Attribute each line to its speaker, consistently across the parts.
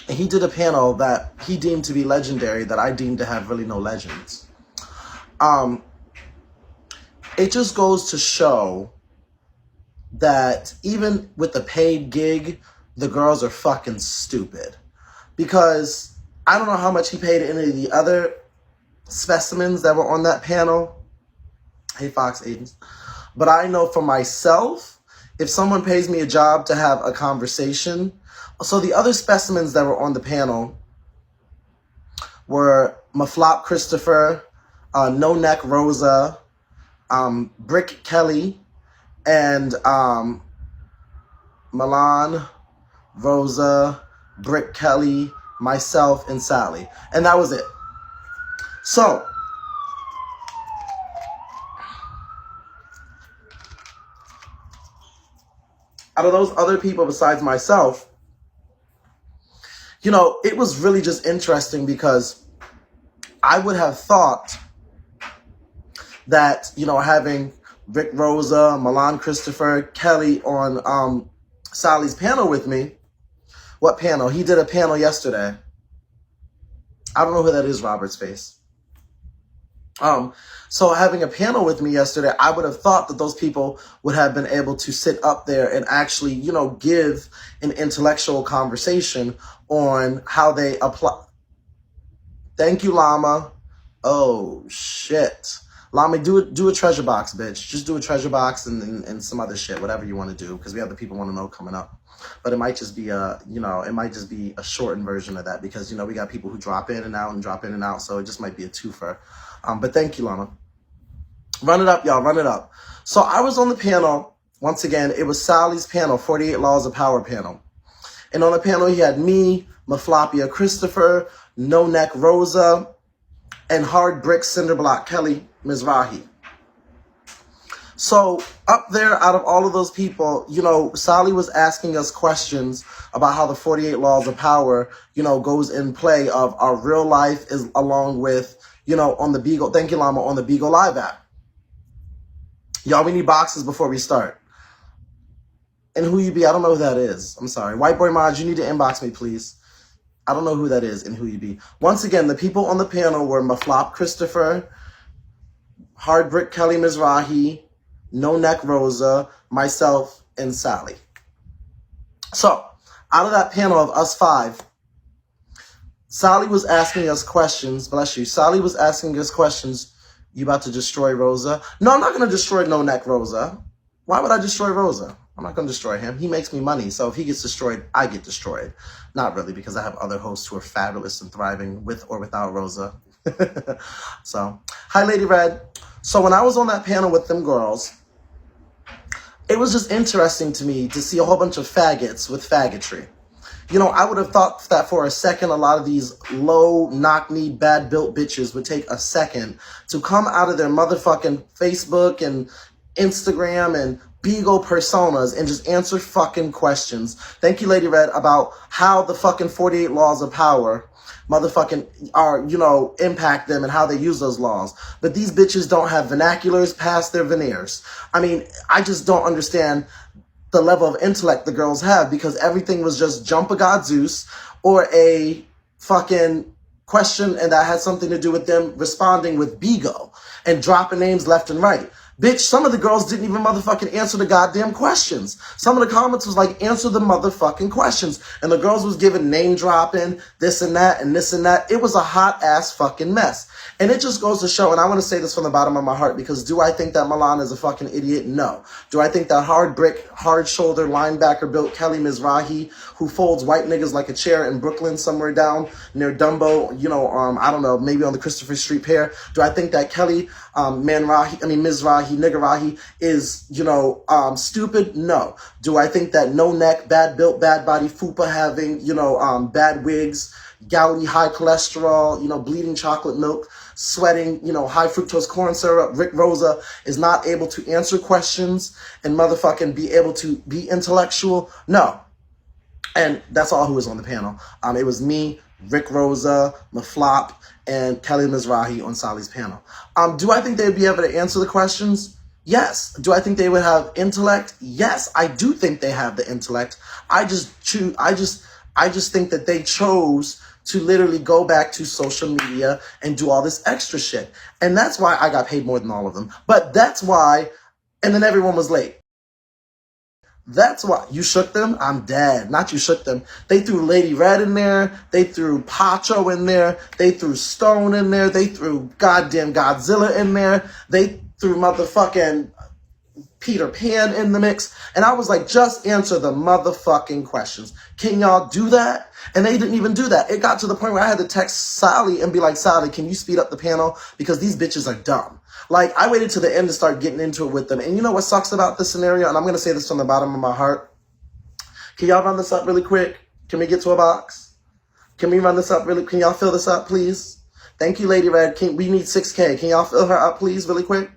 Speaker 1: And he did a panel that he deemed to be legendary that I deemed to have really no legends. It just goes to show that even with the paid gig, the girls are fucking stupid. Because I don't know how much he paid any of the other specimens that were on that panel. Hey, Fox agents. But I know for myself, if someone pays me a job to have a conversation, so the other specimens that were on the panel were Maflop Christopher, No Neck Rosa, Brick Kelly, and Milan, Rosa, Brick Kelly, myself, and Sally. And that was it. So, out of those other people besides myself, you know, it was really just interesting because I would have thought that, you know, having Rick Rosa, Milan Christopher, Kelly on Sally's panel with me. What panel? He did a panel yesterday. I don't know who that is, Robert's face. So having a panel with me yesterday, I would have thought that those people would have been able to sit up there and actually, you know, give an intellectual conversation on how they apply. Thank you, Llama. Oh, shit. Llama, do a treasure box, bitch. Just do a treasure box and some other shit, whatever you want to do, because we have the people want to know coming up. But it might just be it might just be a shortened version of that because, you know, we got people who drop in and out, so it just might be a twofer. But thank you, Llama. Run it up, y'all, run it up. So I was on the panel, once again, it was Sally's panel, 48 Laws of Power panel. And on the panel, he had me, Maflopia Christopher, No Neck Rosa, and Hard Brick Cinderblock Kelly Mizrahi. So up there, out of all of those people, you know, Sally was asking us questions about how the 48 Laws of Power, you know, goes in play of our real life is along with, you know, on the Beagle, thank you, Llama, on the Beagle Live app. Y'all, we need boxes before we start. And who you be, I don't know who that is. I'm sorry. White Boy Mods, you need to inbox me, please. I don't know who that is and who you be. Once again, the people on the panel were Maflop Christopher, Hard Brick Kelly Mizrahi, No Neck Rosa, myself, and Sally. So, out of that panel of us five, Sally was asking us questions. Bless you. Sally was asking us questions. You about to destroy Rosa? No, I'm not going to destroy No Neck Rosa. Why would I destroy Rosa? I'm not going to destroy him. He makes me money. So if he gets destroyed, I get destroyed. Not really, because I have other hosts who are fabulous and thriving with or without Rosa. So, hi, Lady Red. So when I was on that panel with them girls, it was just interesting to me to see a whole bunch of faggots with faggotry. You know, I would have thought that for a second, a lot of these low, knock-knee, bad-built bitches would take a second to come out of their motherfucking Facebook and Instagram and Beagle personas and just answer fucking questions. Thank you, Lady Red, about how the fucking 48 Laws of Power motherfucking are, you know, impact them and how they use those laws. But these bitches don't have vernaculars past their veneers. I mean, I just don't understand the level of intellect the girls have, because everything was just jump a god Zeus or a fucking question, and that had something to do with them responding with Bigo and dropping names left and right. Bitch, some of the girls didn't even motherfucking answer the goddamn questions. Some of the comments was like, answer the motherfucking questions. And the girls was giving name dropping, this and that and this and that. It was a hot ass fucking mess. And it just goes to show, and I want to say this from the bottom of my heart, because do I think that Milan is a fucking idiot? No. Do I think that hard brick, hard shoulder linebacker built Kelly Mizrahi, who folds white niggas like a chair in Brooklyn somewhere down near Dumbo, you know, I don't know, maybe on the Christopher Street Pier? Do I think that Kelly Mizrahi, Niggerahi is, you know, stupid? No. Do I think that no neck, bad built, bad body, fupa having, you know, bad wigs, gouty, high cholesterol, you know, bleeding chocolate milk, sweating, you know, high fructose corn syrup, Rick Rosa is not able to answer questions and motherfucking be able to be intellectual? No. And that's all who was on the panel. It was me, Rick Rosa, Maflop, and Kelly Mizrahi on Sally's panel. Do I think they'd be able to answer the questions? Yes. Do I think they would have intellect? Yes, I do think they have the intellect. I just think that they chose to literally go back to social media and do all this extra shit. And that's why I got paid more than all of them. But that's why, and then everyone was late. That's why you shook them. I'm dead. Not you shook them. They threw Lady Red in there. They threw Pacho in there. They threw Stone in there. They threw goddamn Godzilla in there. They threw motherfucking Peter Pan in the mix. And I was like, just answer the motherfucking questions. Can y'all do that? And they didn't even do that. It got to the point where I had to text Sally and be like, Sally, can you speed up the panel? Because these bitches are dumb. Like, I waited to the end to start getting into it with them. And you know what sucks about this scenario? And I'm going to say this from the bottom of my heart. Can y'all run this up really quick? Can we get to a box? Can we run this up really? Can y'all fill this up, please? Thank you, Lady Red. We need 6K. Can y'all fill her up, please, really quick?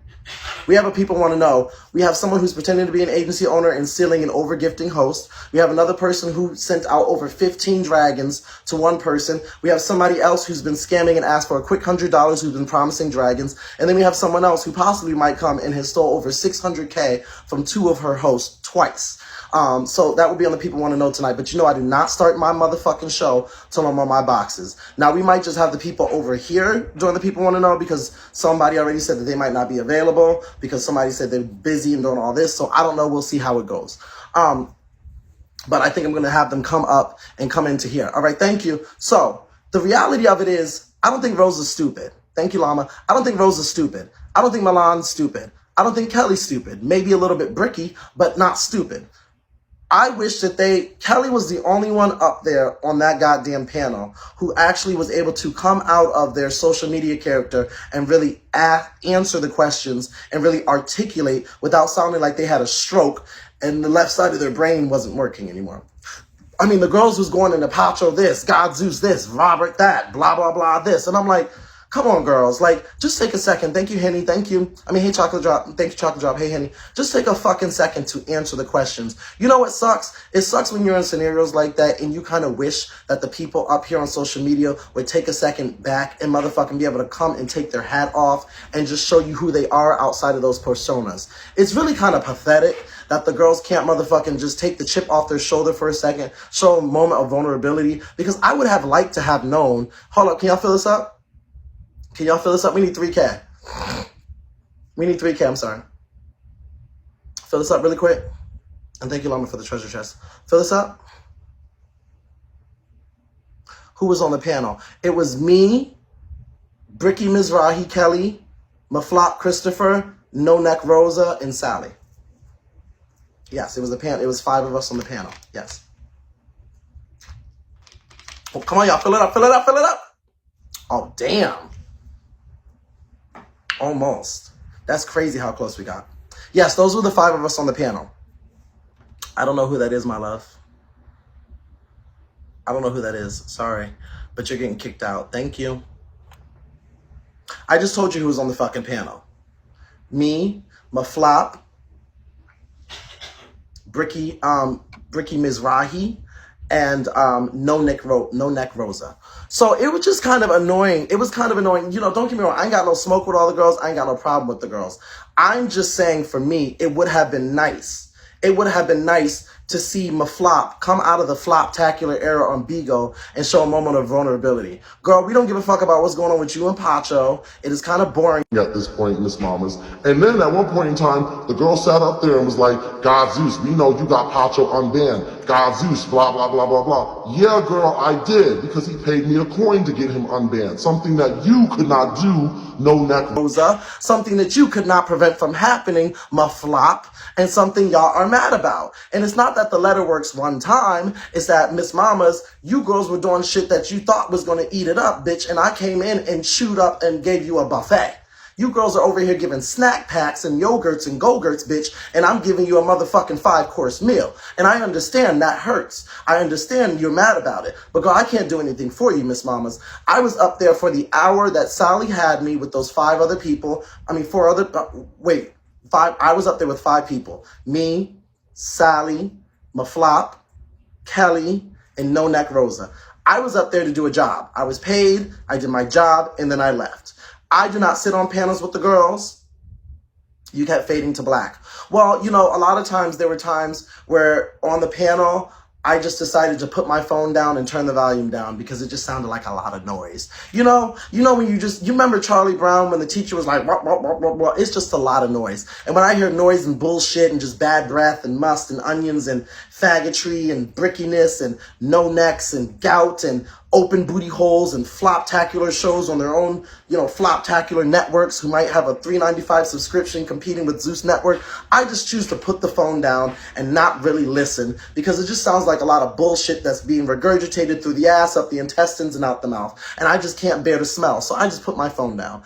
Speaker 1: We have what people want to know. We have someone who's pretending to be an agency owner and stealing an over-gifting host. We have another person who sent out over 15 dragons to one person. We have somebody else who's been scamming and asked for a quick $100 who's been promising dragons. And then we have someone else who possibly might come and has stole over 600K from 2 of her hosts twice. So that would be on the people want to know tonight. But you know, I do not start my motherfucking show till I'm on my boxes. Now, we might just have the people over here doing the people want to know because somebody already said that they might not be available because somebody said they're busy and doing all this. So I don't know. We'll see how it goes. But I think I'm going to have them come up and come into here. All right. Thank you. So the reality of it is, I don't think Rosa's stupid. Thank you, Llama. I don't think Rosa's stupid. I don't think Milan's stupid. I don't think Kelly's stupid. Maybe a little bit bricky, but not stupid. I wish that Kelly was the only one up there on that goddamn panel who actually was able to come out of their social media character and really answer the questions and really articulate without sounding like they had a stroke and the left side of their brain wasn't working anymore. I mean, the girls was going into Pacho this, God Zeus this, Robert that, blah, blah, blah this. And I'm like, come on, girls. Like, just take a second. Thank you, Henny. Thank you. I mean, hey, Chocolate Drop. Thank you, Chocolate Drop. Hey, Henny. Just take a fucking second to answer the questions. You know what sucks? It sucks when you're in scenarios like that and you kind of wish that the people up here on social media would take a second back and motherfucking be able to come and take their hat off and just show you who they are outside of those personas. It's really kind of pathetic that the girls can't motherfucking just take the chip off their shoulder for a second, show a moment of vulnerability, because I would have liked to have known. Hold up. Can y'all fill this up? Can y'all fill this up? We need 3K. We need 3K, I'm sorry. Fill this up really quick. And thank you, Llama, for the treasure chest. Fill this up. Who was on the panel? It was me, Bricky Mizrahi Kelly, Maflop Christopher, No Neck Rosa, and Sally. Yes, it was the panel. It was 5 of us on the panel. Yes. Oh, come on, y'all. Fill it up, fill it up, fill it up. Oh, damn. Almost. That's crazy how close we got. Yes, those were the 5 of us on the panel. I don't know who that is, my love. I don't know who that is. Sorry. But you're getting kicked out. Thank you. I just told you who was on the fucking panel. Me, Maflop, Bricky Mizrahi, and No Neck Rosa. So it was just kind of annoying. It was kind of annoying. You know, don't get me wrong. I ain't got no smoke with all the girls. I ain't got no problem with the girls. I'm just saying, for me, it would have been nice. It would have been nice to see Maflop come out of the flop-tacular era on Bigo and show a moment of vulnerability. Girl, we don't give a fuck about what's going on with you and Pacho. It is kind of boring
Speaker 2: at this point, Miss Mamas. And then at one point in time, the girl sat up there and was like, God Zeus, we know you got Pacho unbanned. God Zeus, blah, blah, blah, blah, blah. Yeah, girl, I did, because he paid me a coin to get him unbanned. Something that you could not do, No Neck
Speaker 1: Rosa. Something that you could not prevent from happening, Maflop. And something y'all are mad about. And it's not that the letter works one time. It's that, Miss Mamas, you girls were doing shit that you thought was going to eat it up, bitch. And I came in and chewed up and gave you a buffet. You girls are over here giving snack packs and yogurts and go-gurts, bitch, and I'm giving you a motherfucking 5-course meal. And I understand that hurts. I understand you're mad about it. But girl, I can't do anything for you, Miss Mamas. I was up there for the hour that Sally had me with those 5 other people. I mean, 4 other, 5. I was up there with 5 people. Me, Sally, Maflop, Kelly, and No Neck Rosa. I was up there to do a job. I was paid, I did my job, and then I left. I do not sit on panels with the girls. You kept fading to black. Well, you know, a lot of times there were times where on the panel, I just decided to put my phone down and turn the volume down because it just sounded like a lot of noise. You know when you remember Charlie Brown when the teacher was like, blah, blah, blah, blah, blah. It's just a lot of noise. And when I hear noise and bullshit and just bad breath and must and onions and faggotry and brickiness and no necks and gout and open booty holes and flop-tacular shows on their own, flop-tacular networks who might have a $3.95 subscription competing with Zeus Network, I just choose to put the phone down and not really listen because it just sounds like a lot of bullshit that's being regurgitated through the ass, up the intestines, and out the mouth. And I just can't bear the smell, so I just put my phone down.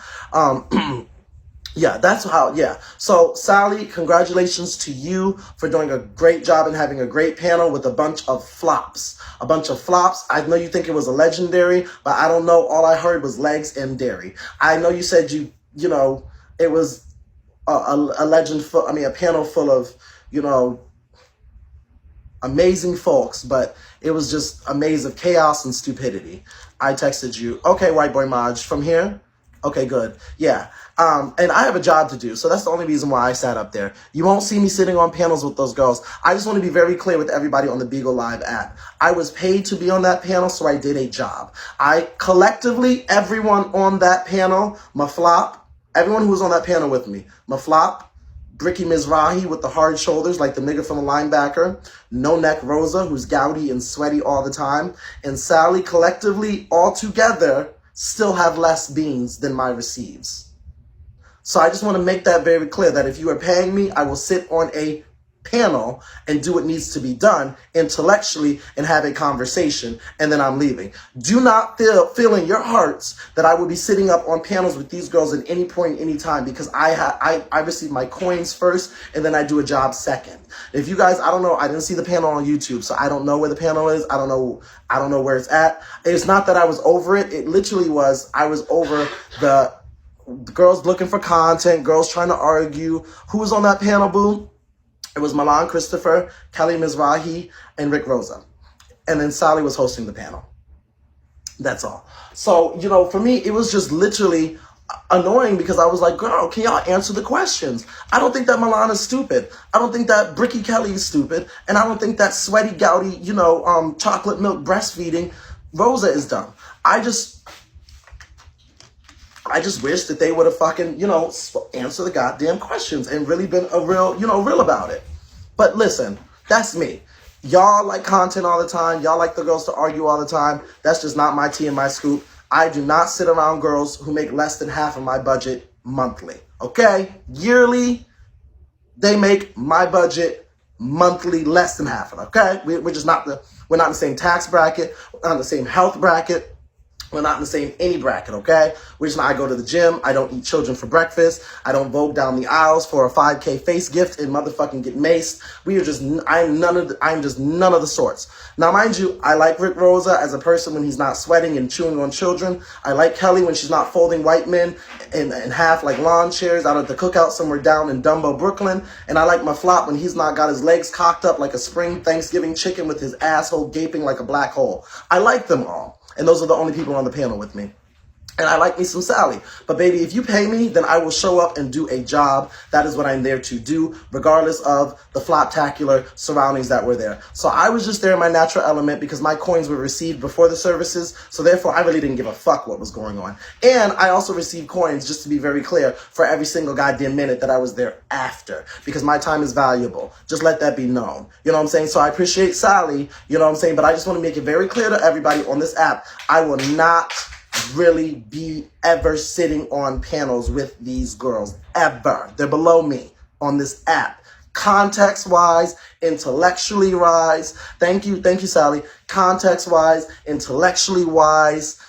Speaker 1: Yeah, that's how, yeah. So, Sally, congratulations to you for doing a great job and having a great panel with a bunch of flops. A bunch of flops. I know you think it was a legendary, but I don't know. All I heard was legs and dairy. I know you said it was a panel full of, amazing folks, but it was just a maze of chaos and stupidity. I texted you, okay, white boy Maj, from here? Okay, good. Yeah. And I have a job to do, so that's the only reason why I sat up there. You won't see me sitting on panels with those girls. I just want to be very clear with everybody on the Beagle Live app. I was paid to be on that panel, so I did a job. Collectively, everyone on that panel, everyone who was on that panel with me, Maflop, Bricky Mizrahi with the hard shoulders like the nigga from a linebacker, No Neck Rosa, who's gouty and sweaty all the time, and Sally, collectively, all together, still have less beans than my receives. So I just want to make that very clear that if you are paying me, I will sit on a panel and do what needs to be done intellectually and have a conversation, and then I'm leaving. Do not feel in your hearts that I will be sitting up on panels with these girls at any point, any time, because I receive my coins first and then I do a job second. If you guys, I don't know, I didn't see the panel on YouTube, so I don't know where the panel is. I don't know where it's at. It's not that I was over it. It literally was, I was over the girls looking for content, girls trying to argue. Who was on that panel, boo? It was Milan Christopher, Kelly Mizrahi, and Rick Rosa. And then Sally was hosting the panel. That's all. So, for me, it was just literally annoying because I was like, girl, can y'all answer the questions? I don't think that Milan is stupid. I don't think that Bricky Kelly is stupid. And I don't think that sweaty, gouty, chocolate milk breastfeeding Rosa is dumb. I just wish that they would have fucking, answer the goddamn questions and really been real about it. But listen, that's me. Y'all like content all the time. Y'all like the girls to argue all the time. That's just not my tea and my scoop. I do not sit around girls who make less than half of my budget monthly. Okay? Yearly, they make my budget monthly less than half of it. Okay? We're not in the same tax bracket. We're not in the same health bracket. We're not in the same any bracket, okay? I go to the gym. I don't eat children for breakfast. I don't vogue down the aisles for a 5K face gift and motherfucking get maced. I'm just none of the sorts. Now, mind you, I like Rick Rosa as a person when he's not sweating and chewing on children. I like Kelly when she's not folding white men in half like lawn chairs out at the cookout somewhere down in Dumbo, Brooklyn. And I like my flop when he's not got his legs cocked up like a spring Thanksgiving chicken with his asshole gaping like a black hole. I like them all. And those are the only people on the panel with me. And I like me some Sally. But baby, if you pay me, then I will show up and do a job. That is what I'm there to do, regardless of the flop-tacular surroundings that were there. So I was just there in my natural element because my coins were received before the services. So therefore, I really didn't give a fuck what was going on. And I also received coins, just to be very clear, for every single goddamn minute that I was there after. Because my time is valuable. Just let that be known. You know what I'm saying? So I appreciate Sally. You know what I'm saying? But I just want to make it very clear to everybody on this app, I will not really be ever sitting on panels with these girls, ever. They're below me on this app. Context-wise, intellectually-wise, thank you, Sally. Context-wise, intellectually-wise,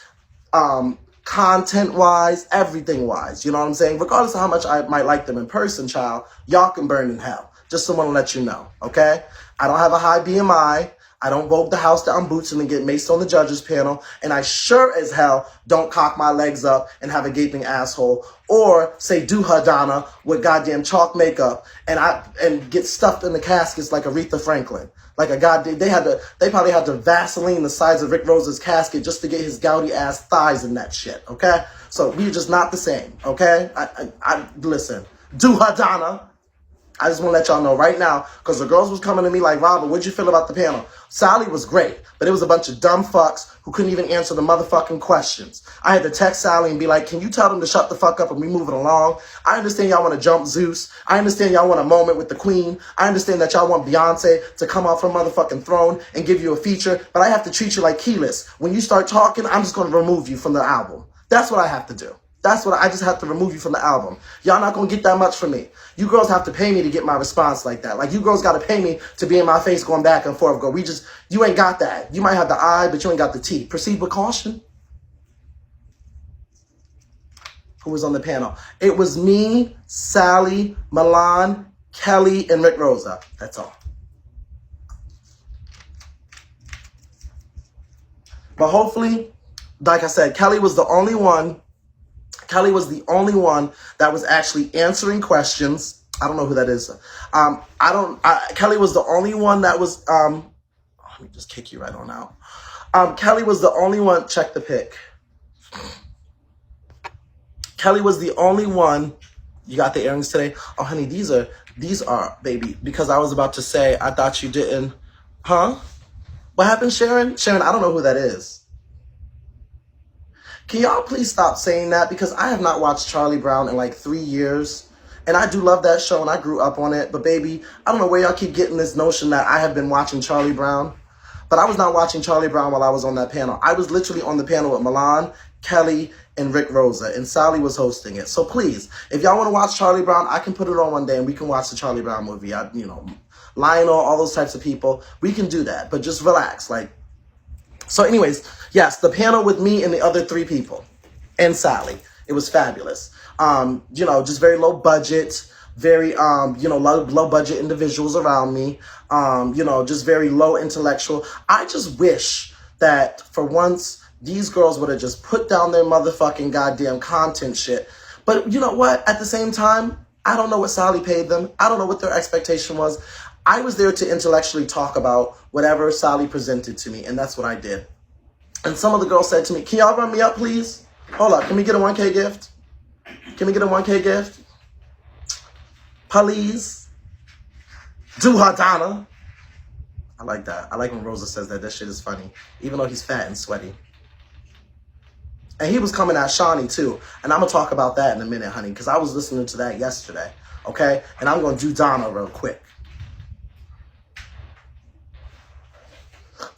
Speaker 1: content-wise, everything-wise. You know what I'm saying? Regardless of how much I might like them in person, child, y'all can burn in hell. Just someone to let you know, okay? I don't have a high BMI. I don't vogue the house down boots and then get maced on the judges panel. And I sure as hell don't cock my legs up and have a gaping asshole or say do Donna with goddamn chalk makeup and get stuffed in the caskets like Aretha Franklin. Like a goddamn, they probably had to Vaseline the sides of Rick Rosa's casket just to get his gouty ass thighs in that shit, okay? So we're just not the same, okay? I listen, do Donna. I just want to let y'all know right now, because the girls was coming to me like, Robert, what'd you feel about the panel? Sally was great, but it was a bunch of dumb fucks who couldn't even answer the motherfucking questions. I had to text Sally and be like, can you tell them to shut the fuck up and we move it along? I understand y'all want to jump Zeus. I understand y'all want a moment with the queen. I understand that y'all want Beyonce to come off her motherfucking throne and give you a feature, but I have to treat you like Keyless. When you start talking, I'm just going to remove you from the album. That's what I have to do. That's what I just have to remove you from the album. Y'all not gonna get that much from me. You girls have to pay me to get my response like that. Like, you girls gotta pay me to be in my face going back and forth. You ain't got that. You might have the eye, but you ain't got the T. Proceed with caution. Who was on the panel? It was me, Sally, Milan, Kelly, and Rick Rosa. That's all. But hopefully, like I said, Kelly was the only one that was actually answering questions. I don't know who that is. Kelly was the only one that was, let me just kick you right on out. Kelly was the only one, check the pic. Kelly was the only one, you got the earrings today? Oh, honey, these are, baby, because I was about to say, I thought you didn't, huh? What happened, Sharon? Sharon, I don't know who that is. Can y'all please stop saying that? Because I have not watched Charlie Brown in like 3 years. And I do love that show and I grew up on it. But baby, I don't know where y'all keep getting this notion that I have been watching Charlie Brown. But I was not watching Charlie Brown while I was on that panel. I was literally on the panel with Milan, Kelly, and Rick Rosa. And Sally was hosting it. So please, if y'all want to watch Charlie Brown, I can put it on one day and we can watch the Charlie Brown movie. Lionel, all those types of people. We can do that. But just relax. So anyways, yes, the panel with me and the other 3 people and Sally, it was fabulous. Just very low budget, very, low budget individuals around me, just very low intellectual. I just wish that for once these girls would have just put down their motherfucking goddamn content shit. But you know what? At the same time, I don't know what Sally paid them. I don't know what their expectation was. I was there to intellectually talk about whatever Sally presented to me, and that's what I did. And some of the girls said to me, can y'all run me up, please? Hold up, can we get a 1K gift? Can we get a 1K gift? Please? Do her, Donna. I like that. I like when Rosa says that. That shit is funny. Even though he's fat and sweaty. And he was coming at Shawnee, too. And I'm going to talk about that in a minute, honey, because I was listening to that yesterday, okay? And I'm going to do Donna real quick.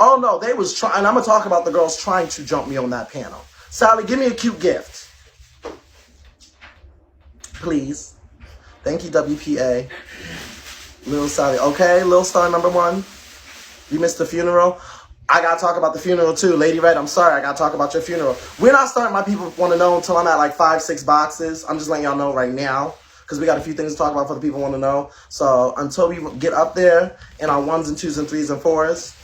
Speaker 1: Oh, no, they was trying. And I'm going to talk about the girls trying to jump me on that panel. Sally, give me a cute gift. Please. Thank you, WPA. Little Sally. Okay, Little Star number 1. You missed the funeral. I got to talk about the funeral, too. Lady Red, I'm sorry. I got to talk about your funeral. We're not starting My People Want to Know until I'm at like 5-6 boxes. I'm just letting y'all know right now, because we got a few things to talk about for the people want to know. So until we get up there in our 1s and 2s and 3s and 4s,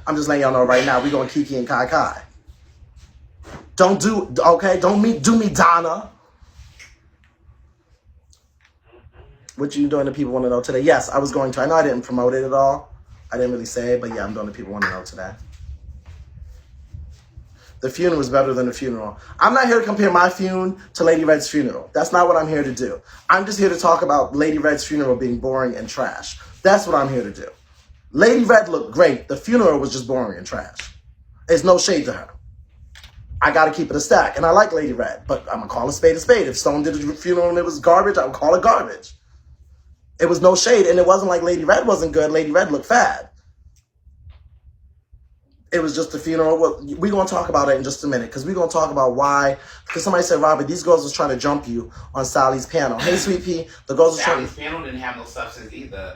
Speaker 1: I'm just letting y'all know right now, we going Kiki and Kai Kai. Don't do me, Donna. What you doing the people want to know today? Yes, I was going to. I know I didn't promote it at all. I didn't really say it, but yeah, I'm doing the people want to know today. The funeral is better than the funeral. I'm not here to compare my funeral to Lady Red's funeral. That's not what I'm here to do. I'm just here to talk about Lady Red's funeral being boring and trash. That's what I'm here to do. Lady Red looked great. The funeral was just boring and trash. There's no shade to her. I got to keep it a stack. And I like Lady Red, but I'm going to call a spade a spade. If someone did a funeral and it was garbage, I would call it garbage. It was no shade, and it wasn't like Lady Red wasn't good. Lady Red looked fad. It was just a funeral. We're going to talk about it in just a minute, because we're going to talk about why. Because somebody said, Robert, these girls was trying to jump you on Sally's panel. Hey, Sweet Pea, the girls was trying to...
Speaker 3: Sally's panel didn't have no substance either.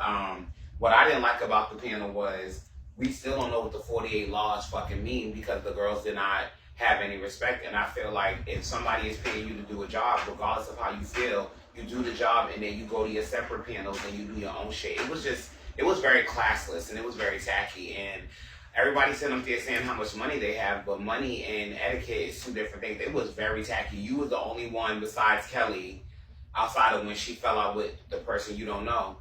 Speaker 3: What I didn't like about the panel was we still don't know what the 48 laws fucking mean, because the girls did not have any respect. And I feel like if somebody is paying you to do a job, regardless of how you feel, you do the job and then you go to your separate panels and you do your own shit. It was very classless and it was very tacky. And everybody sitting up there saying how much money they have, but money and etiquette is 2 different things. It was very tacky. You were the only one besides Kelly, outside of when she fell out with the person you don't know,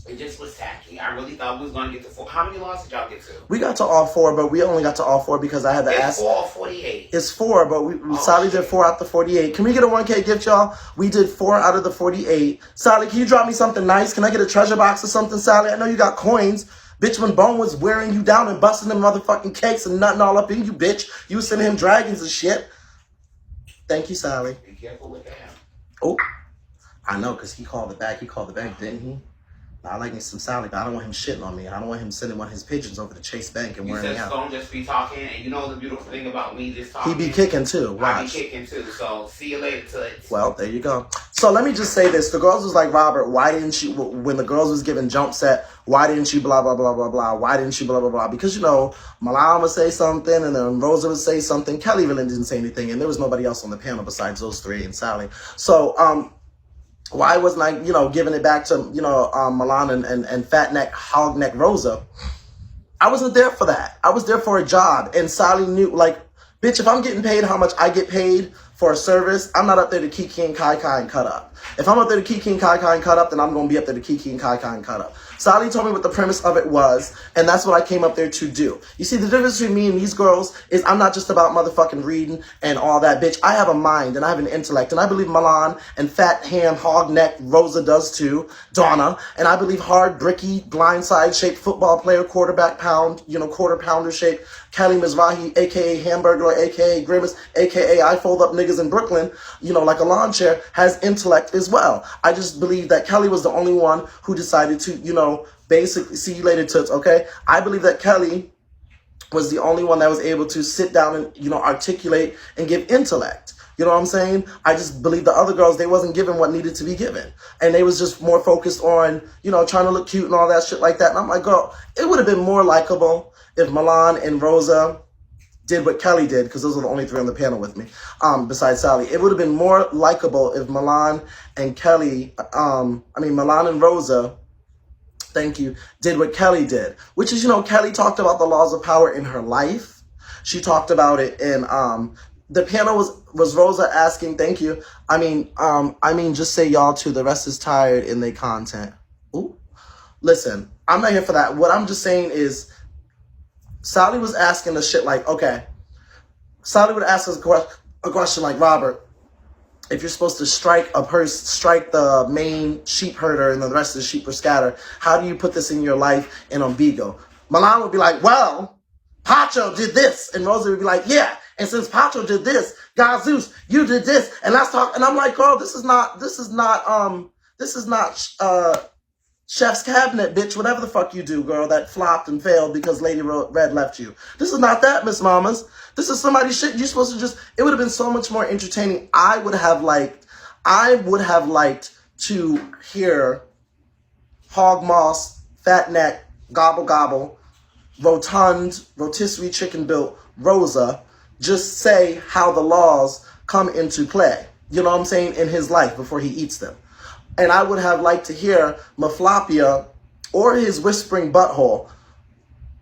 Speaker 3: It just was tacky. I really thought we was going to get to 4. How many laws did y'all get to?
Speaker 1: We got to all 4, but we only got to all 4 because I had to
Speaker 3: It's
Speaker 1: ask.
Speaker 3: 4 or 48.
Speaker 1: It's 4, but Sally did 4 out of the 48. Can we get a 1K gift, y'all? We did 4 out of the 48. Sally, can you drop me something nice? Can I get a treasure box or something, Sally? I know you got coins. Bitch, when Bone was wearing you down and busting them motherfucking cakes and nutting all up in you, bitch, you was sending him dragons and shit. Thank you, Sally.
Speaker 3: Be careful with that.
Speaker 1: Oh, I know, because he called it back. He called it back, didn't he? I like me some Sally, but I don't want him shitting on me. I don't want him sending one of his pigeons over to Chase Bank and wearing me out.
Speaker 3: Stone just be talking, and you know the beautiful thing about me just talking?
Speaker 1: He be kicking too. Watch.
Speaker 3: I be kicking too, so see you later, Toots.
Speaker 1: Well, there you go. So let me just say this. The girls was like, Robert, why didn't you, when the girls was giving jump set, why didn't you blah, blah, blah, blah, blah? Why didn't you blah, blah, blah? Because, you know, Milan would say something, and then Rosa would say something. Kelly really didn't say anything, and there was nobody else on the panel besides those 3 and Sally. So, why wasn't I, you know, giving it back to, you know, Milan and fat neck, hog neck Rosa? I wasn't there for that. I was there for a job. And Sally knew, like, bitch, if I'm getting paid how much I get paid for a service, I'm not up there to kiki and kai and cut up. If I'm up there to kiki and kai and cut up, then I'm going to be up there to kiki and kai and cut up. Sally told me what the premise of it was, and that's what I came up there to do. You see, the difference between me and these girls is I'm not just about motherfucking reading and all that, bitch. I have a mind, and I have an intellect, and I believe Milan and fat ham, hog neck Rosa does too, Donna, and I believe hard, bricky, blindside shaped football player, quarterback pound, you know, quarter pounder shape, Kelly Mizrahi, a.k.a. Hamburglar, a.k.a. Grimace, a.k.a. I fold up niggas in Brooklyn, you know, like a lawn chair, has intellect as well. I just believe that Kelly was the only one who decided to, you know, basically, see you later, Toots, okay? I believe that Kelly was the only one that was able to sit down and, you know, articulate and give intellect. You know what I'm saying? I just believe the other girls, they wasn't given what needed to be given. And they was just more focused on, you know, trying to look cute and all that shit like that. And I'm like, girl, it would have been more likable if Milan and Rosa did what Kelly did, because those are the only 3 on the panel with me, besides Sally. It would have been more likable if Milan and Kelly, Milan and Rosa, thank you, did what Kelly did. Which is, you know, Kelly talked about the laws of power in her life. She talked about it in, the panel was Rosa asking, thank you. Just say y'all too, the rest is tired in their content. Ooh. Listen, I'm not here for that. What I'm just saying is, Sally was asking the shit like, okay, Sally would ask us a question like, Robert, if you're supposed to strike the main sheep herder and the rest of the sheep are scattered, how do you put this in your life in Ombigo? Milan would be like, well, Pacho did this. And Rosa would be like, yeah. And since Pacho did this, God Zeus, you did this. And let's talk. And I'm like, girl, this is not Chef's Cabinet, bitch, whatever the fuck you do, girl, that flopped and failed because Lady Red left you. This is not that, Miss Mamas. This is somebody's shit. You're supposed to just, it would have been so much more entertaining. I would have liked to hear Hog Moss, Fat Neck, Gobble Gobble, Rotund, Rotisserie Chicken Built, Rosa, just say how the laws come into play. You know what I'm saying? In his life before he eats them. And I would have liked to hear Maflapia or his whispering butthole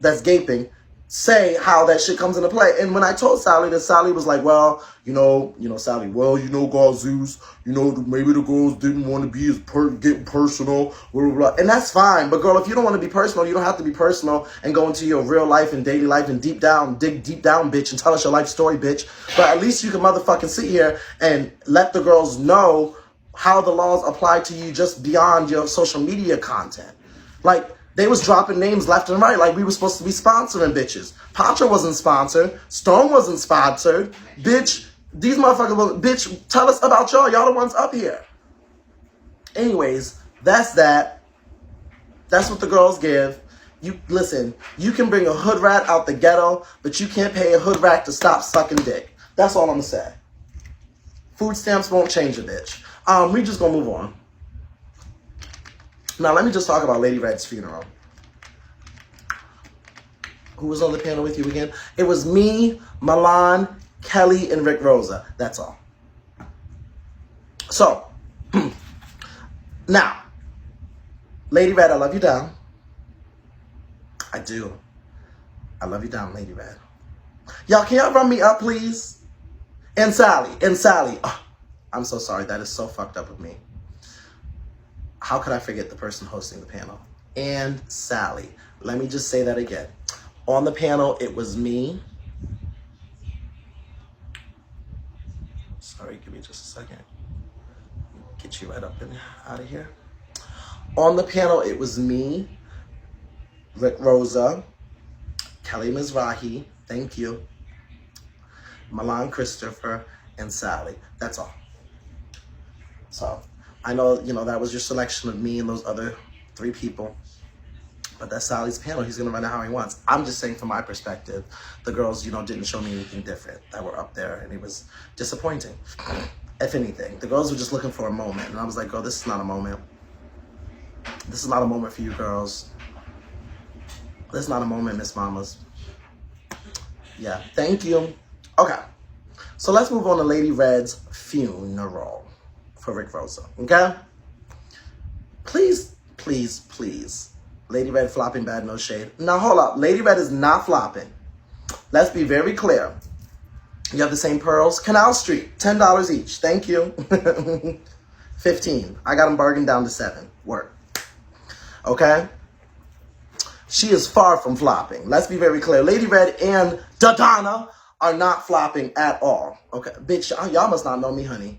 Speaker 1: that's gaping say how that shit comes into play. And when I told Sally that, Sally was like, well, Sally, God Zeus, maybe the girls didn't want to be as getting personal, blah, blah, blah. And that's fine. But girl, if you don't want to be personal, you don't have to be personal and go into your real life and daily life and dig deep down, bitch, and tell us your life story, bitch. But at least you can motherfucking sit here and let the girls know how the laws apply to you just beyond your social media content. Like, they was dropping names left and right like we were supposed to be sponsoring bitches. Patra wasn't sponsored. Stone wasn't sponsored. Bitch, these motherfuckers, bitch, tell us about y'all. Y'all the ones up here. Anyways, that's that. That's what the girls give. You listen, you can bring a hood rat out the ghetto, but you can't pay a hood rat to stop sucking dick. That's all I'm gonna say. Food stamps won't change a bitch. We just gonna move on. Now, let me just talk about Lady Red's funeral. Who was on the panel with you again? It was me, Milan, Kelly, and Rick Rosa. That's all. So, now, Lady Red, I love you down. I do. I love you down, Lady Red. Y'all, can y'all run me up, please? And Sally. Oh, I'm so sorry. That is so fucked up with me. How could I forget the person hosting the panel? and Sally. Let me just say that again. On the panel, it was me. Sorry, give me just a second. Get you right up and out of here. On the panel, it was me, Rosa, Kelly Mizrahi, thank you, Milan Christopher, and Sally. That's all. So I know, that was your selection of me and those other 3 people. But that's Sally's panel. He's going to run it how he wants. I'm just saying from my perspective, the girls, didn't show me anything different that were up there. And it was disappointing. If anything, the girls were just looking for a moment. And I was like, girl, this is not a moment. This is not a moment for you girls. This is not a moment, Miss Mamas. Yeah, thank you. Okay. So let's move on to Lady Red's funeral for Rick Rosa. Okay? Please, please, please. Lady Red flopping bad, no shade. Now, hold up. Lady Red is not flopping. Let's be very clear. You have the same pearls. Canal Street, $10 each. Thank you. 15. I got them bargained down to 7. Work. Okay? She is far from flopping. Let's be very clear. Lady Red and Dodonna are not flopping at all. Okay? Bitch, y'all must not know me, honey.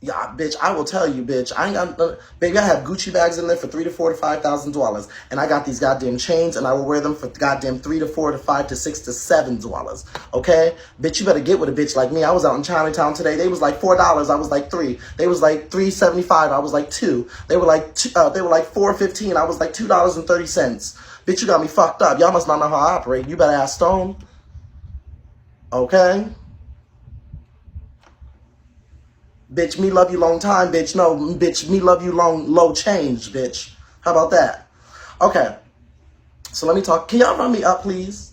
Speaker 1: Yeah, bitch, I will tell you, bitch. I ain't got, baby, I have Gucci bags in there for $3,000 to $4,000 to $5,000. And I got these goddamn chains, and I will wear them for goddamn $3,000 to $4,000 to $5,000 to $6,000 to $7,000. Okay? Bitch, you better get with a bitch like me. I was out in Chinatown today. They was like $4. I was like $3. They was like $3.75. I was like $2. They were like $4.15. I was like $2.30. Bitch, you got me fucked up. Y'all must not know how I operate. You better ask Stone. Okay? Bitch, me love you long time, bitch. No, bitch, me love you low change, bitch. How about that? Okay. So let me talk. Can y'all run me up, please?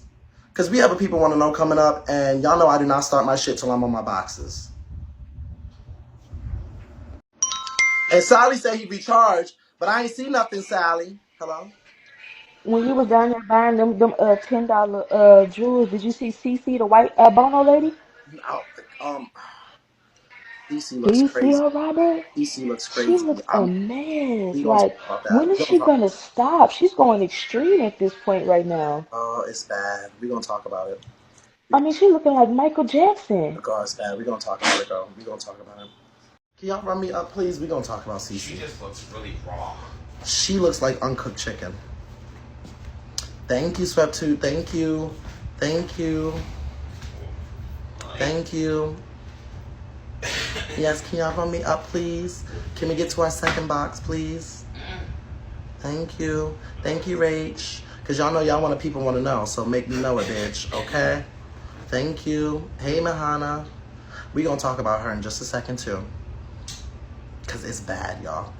Speaker 1: Because we have people want to know coming up, and y'all know I do not start my shit till I'm on my boxes. And Sally said he recharged, but I ain't see nothing, Sally. Hello?
Speaker 4: When you was down there buying them $10 jewels, did you see CC the white Bono lady?
Speaker 1: No, DC
Speaker 4: Do
Speaker 1: looks
Speaker 4: you see
Speaker 1: crazy.
Speaker 4: her, Robert?
Speaker 1: DC looks
Speaker 4: She
Speaker 1: crazy.
Speaker 4: looks a mess.
Speaker 1: We gonna talk
Speaker 4: Like,
Speaker 1: about that.
Speaker 4: when is
Speaker 1: We gonna
Speaker 4: she
Speaker 1: talk.
Speaker 4: gonna stop? She's going extreme at this point right now.
Speaker 1: Oh, it's bad. We gonna talk about it.
Speaker 4: I mean, she looking like Michael Jackson.
Speaker 1: God, it's bad. We gonna talk about it, girl. We gonna talk about it. Can y'all run me up, please? We gonna talk about CC.
Speaker 3: She just looks really raw.
Speaker 1: She looks like uncooked chicken. Thank you, Swept2. Thank you. Thank you. Thank you. Yes, can y'all run me up, please? Can we get to our second box, please? Thank you. Thank you, Rach. Because y'all know y'all want to, people want to know, so make me know it, bitch, okay? Thank you. Hey, Mahana. We gonna talk about her in just a second, too. Because it's bad, y'all.